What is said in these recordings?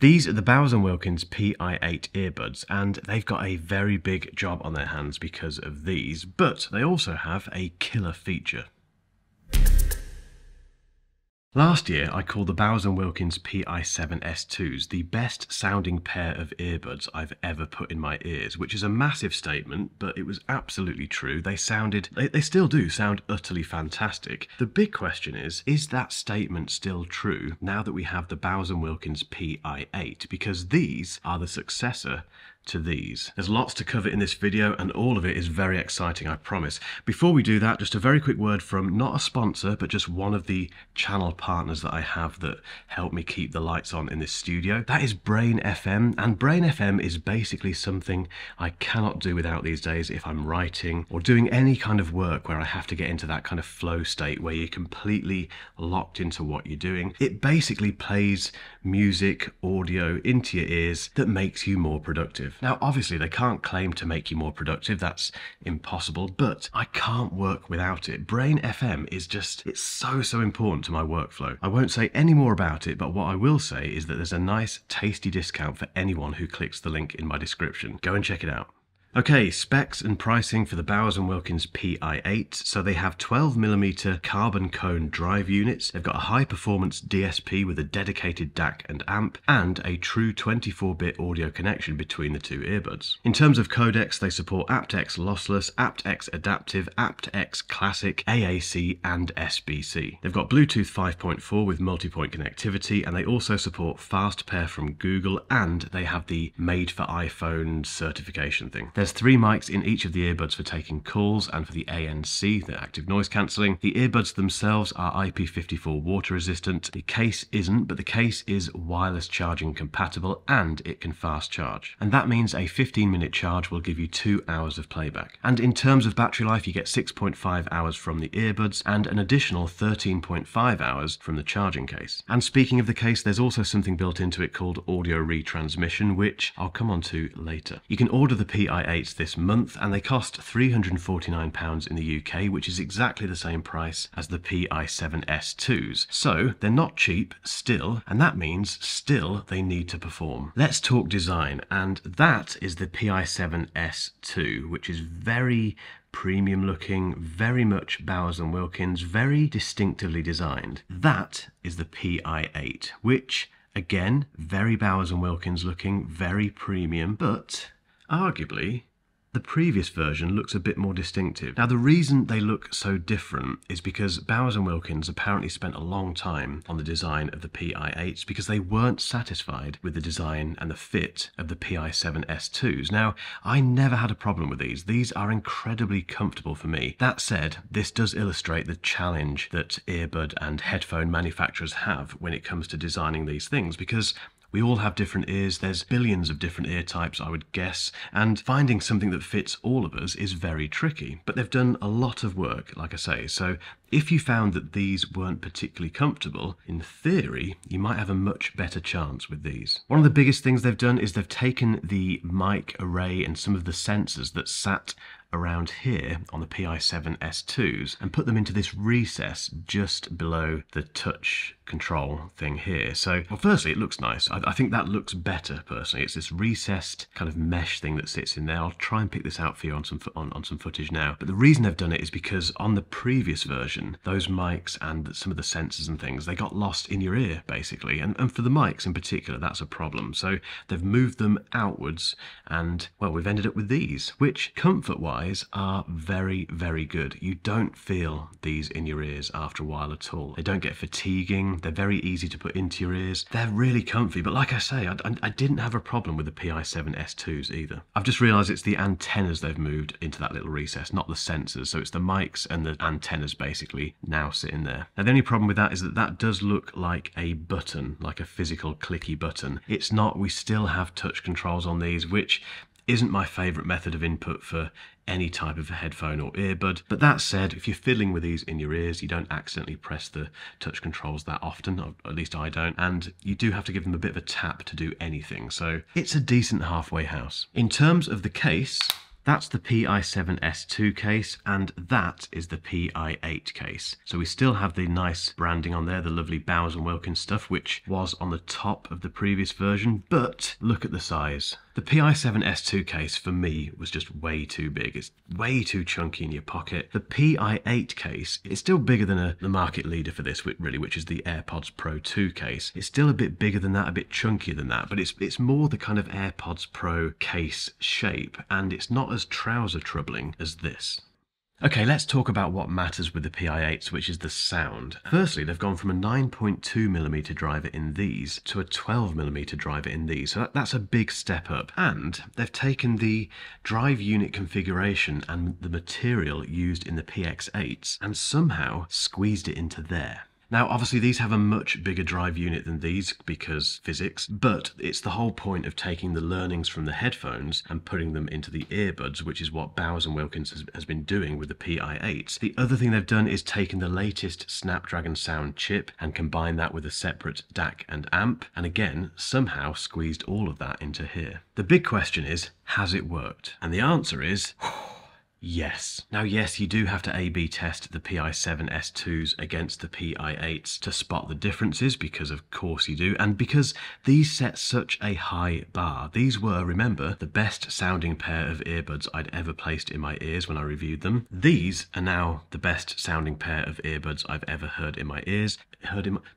These are the Bowers Wilkins Pi8 earbuds, and they've got a very big job on their hands because of these, but they also have a killer feature. Last year, I called the Bowers Wilkins Pi7 S2s the best sounding pair of earbuds I've ever put in my ears, which is a massive statement, but it was absolutely true. They still do sound utterly fantastic. The big question is that statement still true now that we have the Bowers Wilkins Pi8? Because these are the successor to these. There's lots to cover in this video and all of it is very exciting, I promise. Before we do that, just a very quick word from not a sponsor, but just one of the channel partners that I have that help me keep the lights on in this studio. That is Brain FM, and Brain FM is basically something I cannot do without these days if I'm writing or doing any kind of work where I have to get into that kind of flow state where you're completely locked into what you're doing. It basically plays music, audio into your ears that makes you more productive. Now, obviously, they can't claim to make you more productive. That's impossible, but I can't work without it. Brain FM is just, it's so important to my workflow. I won't say any more about it, but what I will say is that there's a nice, tasty discount for anyone who clicks the link in my description. Go and check it out. Okay, specs and pricing for the Bowers Wilkins Pi8. So they have 12mm carbon cone drive units. They've got a high performance DSP with a dedicated DAC and amp, and a true 24-bit audio connection between the two earbuds. In terms of codecs, they support aptX lossless, aptX adaptive, aptX classic, AAC, and SBC. They've got Bluetooth 5.4 with multi-point connectivity, and they also support fast pair from Google, and they have the made for iPhone certification thing. There's 3 mics in each of the earbuds for taking calls and for the ANC, the active noise cancelling. The earbuds themselves are IP54 water resistant. The case isn't, but the case is wireless charging compatible and it can fast charge. And that means a 15-minute charge will give you 2 hours of playback. And in terms of battery life, you get 6.5 hours from the earbuds and an additional 13.5 hours from the charging case. And speaking of the case, there's also something built into it called audio retransmission, which I'll come on to later. You can order the Pi8 this month and they cost £349 in the UK, which is exactly the same price as the Pi7 S2s. So they're not cheap still, and that means still they need to perform. Let's talk design, and that is the Pi7 S2, which is very premium looking, very much Bowers Wilkins, very distinctively designed. That is the Pi8, which again, very Bowers Wilkins looking, very premium, but arguably, the previous version looks a bit more distinctive. Now, the reason they look so different is because Bowers Wilkins apparently spent a long time on the design of the Pi8s because they weren't satisfied with the design and the fit of the Pi7 S2s. Now, I never had a problem with these. These are incredibly comfortable for me. That said, this does illustrate the challenge that earbud and headphone manufacturers have when it comes to designing these things, because we all have different ears, there's billions of different ear types, I would guess, and finding something that fits all of us is very tricky. But they've done a lot of work, like I say, so if you found that these weren't particularly comfortable, in theory, you might have a much better chance with these. One of the biggest things they've done is they've taken the mic array and some of the sensors that sat around here on the Pi7 S2s and put them into this recess just below the touch control thing here. So, well, firstly, it looks nice. I think that looks better, personally. It's this recessed kind of mesh thing that sits in there. I'll try and pick this out for you on some footage now. But the reason they've done it is because on the previous version, those mics and some of the sensors and things, they got lost in your ear, basically. And for the mics in particular, that's a problem. So they've moved them outwards and, well, we've ended up with these, which comfort-wise are very, very good. You don't feel these in your ears after a while at all. They don't get fatiguing. They're very easy to put into your ears. They're really comfy, but like I say, I didn't have a problem with the Pi7 S2s either. I've just realised it's the antennas they've moved into that little recess, not the sensors. So it's the mics and the antennas basically now sitting there. Now the only problem with that is that that does look like a button, like a physical clicky button. It's not. We still have touch controls on these, which isn't my favourite method of input for any type of a headphone or earbud. But that said, if you're fiddling with these in your ears, you don't accidentally press the touch controls that often, or at least I don't, and you do have to give them a bit of a tap to do anything, so it's a decent halfway house. In terms of the case, That's the Pi7 S2 case, and that is the Pi8 case. So we still have the nice branding on there, the lovely Bowers Wilkins stuff, which was on the top of the previous version, but look at the size. The Pi7 S2 case for me was just way too big. It's way too chunky in your pocket. The Pi8 case is still bigger than the market leader for this, really, which is the AirPods Pro 2 case. It's still a bit bigger than that, a bit chunkier than that, but it's more the kind of AirPods Pro case shape, and it's not as trouser troubling as this. Okay, let's talk about what matters with the Pi8s, which is the sound. Firstly, they've gone from a 9.2mm driver in these to a 12mm driver in these, so that's a big step up. And they've taken the drive unit configuration and the material used in the PX8s and somehow squeezed it into there. Now, obviously, these have a much bigger drive unit than these because physics, but it's the whole point of taking the learnings from the headphones and putting them into the earbuds, which is what Bowers Wilkins has been doing with the Pi8s. The other thing they've done is taken the latest Snapdragon sound chip and combined that with a separate DAC and amp, and again, somehow squeezed all of that into here. The big question is, has it worked? And the answer is... yes. Now, yes, you do have to A/B test the Pi7 S2s against the Pi8s to spot the differences, because of course you do, and because these set such a high bar. These were, remember, the best sounding pair of earbuds I'd ever placed in my ears when I reviewed them. These are now the best sounding pair of earbuds I've ever heard in my ears,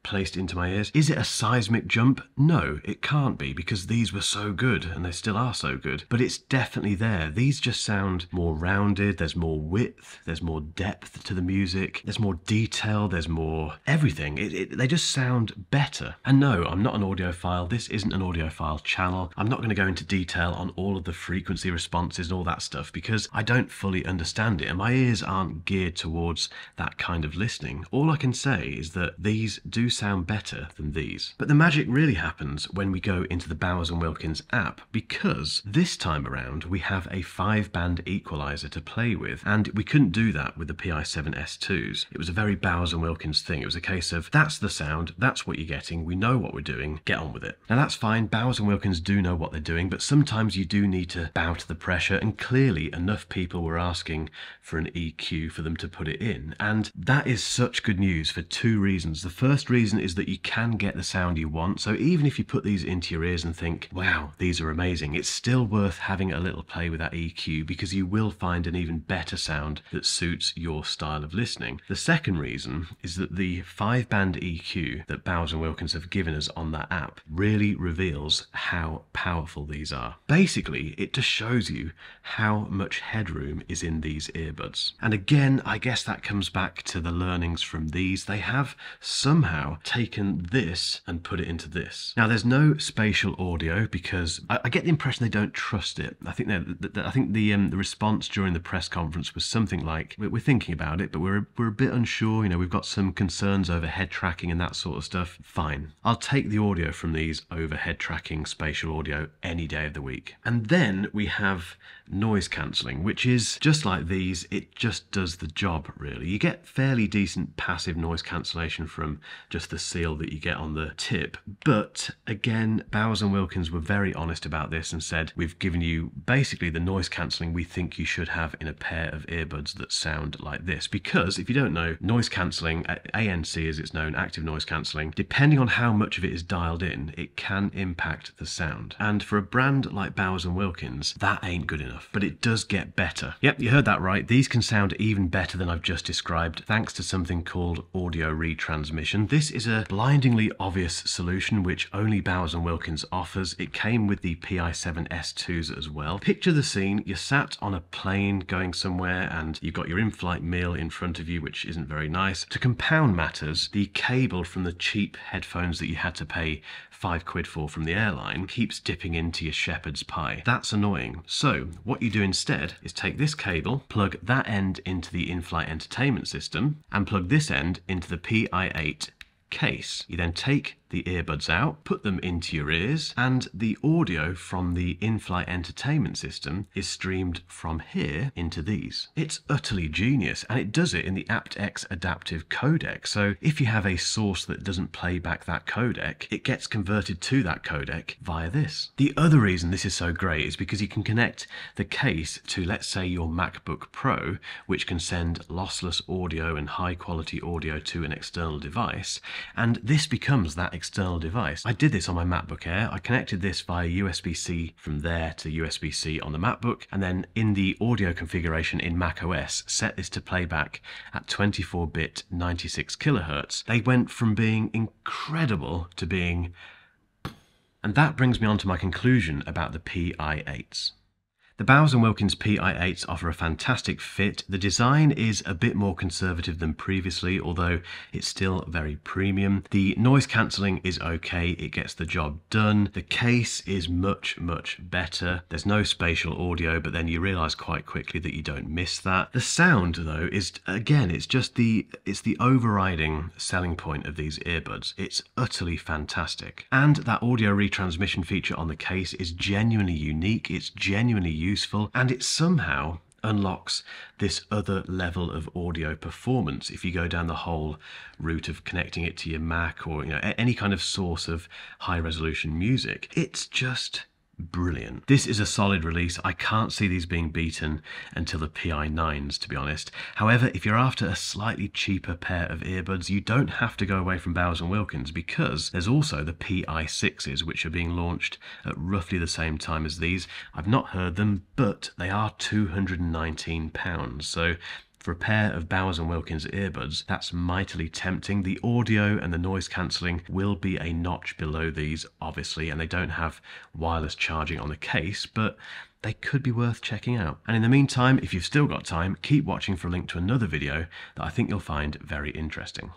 placed into my ears. Is it a seismic jump? No, it can't be, because these were so good, and they still are so good, but it's definitely there. These just sound more rounded. There's more width, there's more depth to the music, there's more detail, there's more everything. They just sound better. And no, I'm not an audiophile. This isn't an audiophile channel. I'm not going to go into detail on all of the frequency responses and all that stuff because I don't fully understand it and my ears aren't geared towards that kind of listening. All I can say is that these do sound better than these. But the magic really happens when we go into the Bowers Wilkins app, because this time around we have a 5-band equalizer to play with, and we couldn't do that with the Pi7 S2s. It was a very Bowers Wilkins thing. It was a case of, that's the sound, that's what you're getting, we know what we're doing, get on with it. Now that's fine, Bowers Wilkins do know what they're doing, but sometimes you do need to bow to the pressure, and clearly enough people were asking for an EQ for them to put it in, and that is such good news for 2 reasons. The first reason is that you can get the sound you want, so even if you put these into your ears and think, wow, these are amazing, it's still worth having a little play with that EQ, because you will find an even better sound that suits your style of listening. The second reason is that the 5-band EQ that Bowers Wilkins have given us on that app really reveals how powerful these are. Basically, it just shows you how much headroom is in these earbuds. And again, I guess that comes back to the learnings from these. They have somehow taken this and put it into this. Now, there's no spatial audio because I get the impression they don't trust it. I think the response during the press conference was something like, we're thinking about it, but we're a bit unsure, you know, we've got some concerns over head tracking and that sort of stuff. Fine. I'll take the audio from these over head tracking spatial audio any day of the week. And then we have noise cancelling, which is just like these, it just does the job really. You get fairly decent passive noise cancellation from just the seal that you get on the tip, but again, Bowers Wilkins were very honest about this and said, we've given you basically the noise cancelling we think you should have in a pair of earbuds that sound like this. Because if you don't know, noise cancelling, ANC as it's known, active noise cancelling, depending on how much of it is dialed in, it can impact the sound. And for a brand like Bowers Wilkins, that ain't good enough, but it does get better. Yep, you heard that right. These can sound even better than I've just described, thanks to something called audio retransmission. This is a blindingly obvious solution which only Bowers Wilkins offers. It came with the Pi7 S2s as well. Picture the scene, you're sat on a plane going somewhere and you've got your in-flight meal in front of you, which isn't very nice. To compound matters, the cable from the cheap headphones that you had to pay £5 for from the airline keeps dipping into your shepherd's pie. That's annoying. So what you do instead is take this cable, plug that end into the in-flight entertainment system, and plug this end into the Pi8 case. You then take the earbuds out, put them into your ears, and the audio from the in-flight entertainment system is streamed from here into these. It's utterly genius, and it does it in the aptX adaptive codec. So if you have a source that doesn't play back that codec, it gets converted to that codec via this. The other reason this is so great is because you can connect the case to, let's say, your MacBook Pro, which can send lossless audio and high quality audio to an external device, and this becomes that external device. I did this on my MacBook Air. I connected this via USB-C from there to USB-C on the MacBook, and then in the audio configuration in macOS, set this to playback at 24-bit 96 kilohertz. They went from being incredible to being... And that brings me on to my conclusion about the Pi8s. The Bowers Wilkins Pi8s offer a fantastic fit. The design is a bit more conservative than previously, although it's still very premium. The noise cancelling is okay, it gets the job done. The case is much, much better. There's no spatial audio, but then you realise quite quickly that you don't miss that. The sound, though, is, again, it's the overriding selling point of these earbuds. It's utterly fantastic. And that audio retransmission feature on the case is genuinely unique, it's genuinely useful, and it somehow unlocks this other level of audio performance if you go down the whole route of connecting it to your Mac or any kind of source of high resolution music. It's just brilliant. This is a solid release. I can't see these being beaten until the Pi9s, to be honest. However, if you're after a slightly cheaper pair of earbuds, you don't have to go away from Bowers Wilkins, because there's also the Pi6s, which are being launched at roughly the same time as these. I've not heard them, but they are £219. So for a pair of Bowers Wilkins earbuds, that's mightily tempting. The audio and the noise cancelling will be a notch below these, obviously, and they don't have wireless charging on the case, but they could be worth checking out. And in the meantime, if you've still got time, keep watching for a link to another video that I think you'll find very interesting.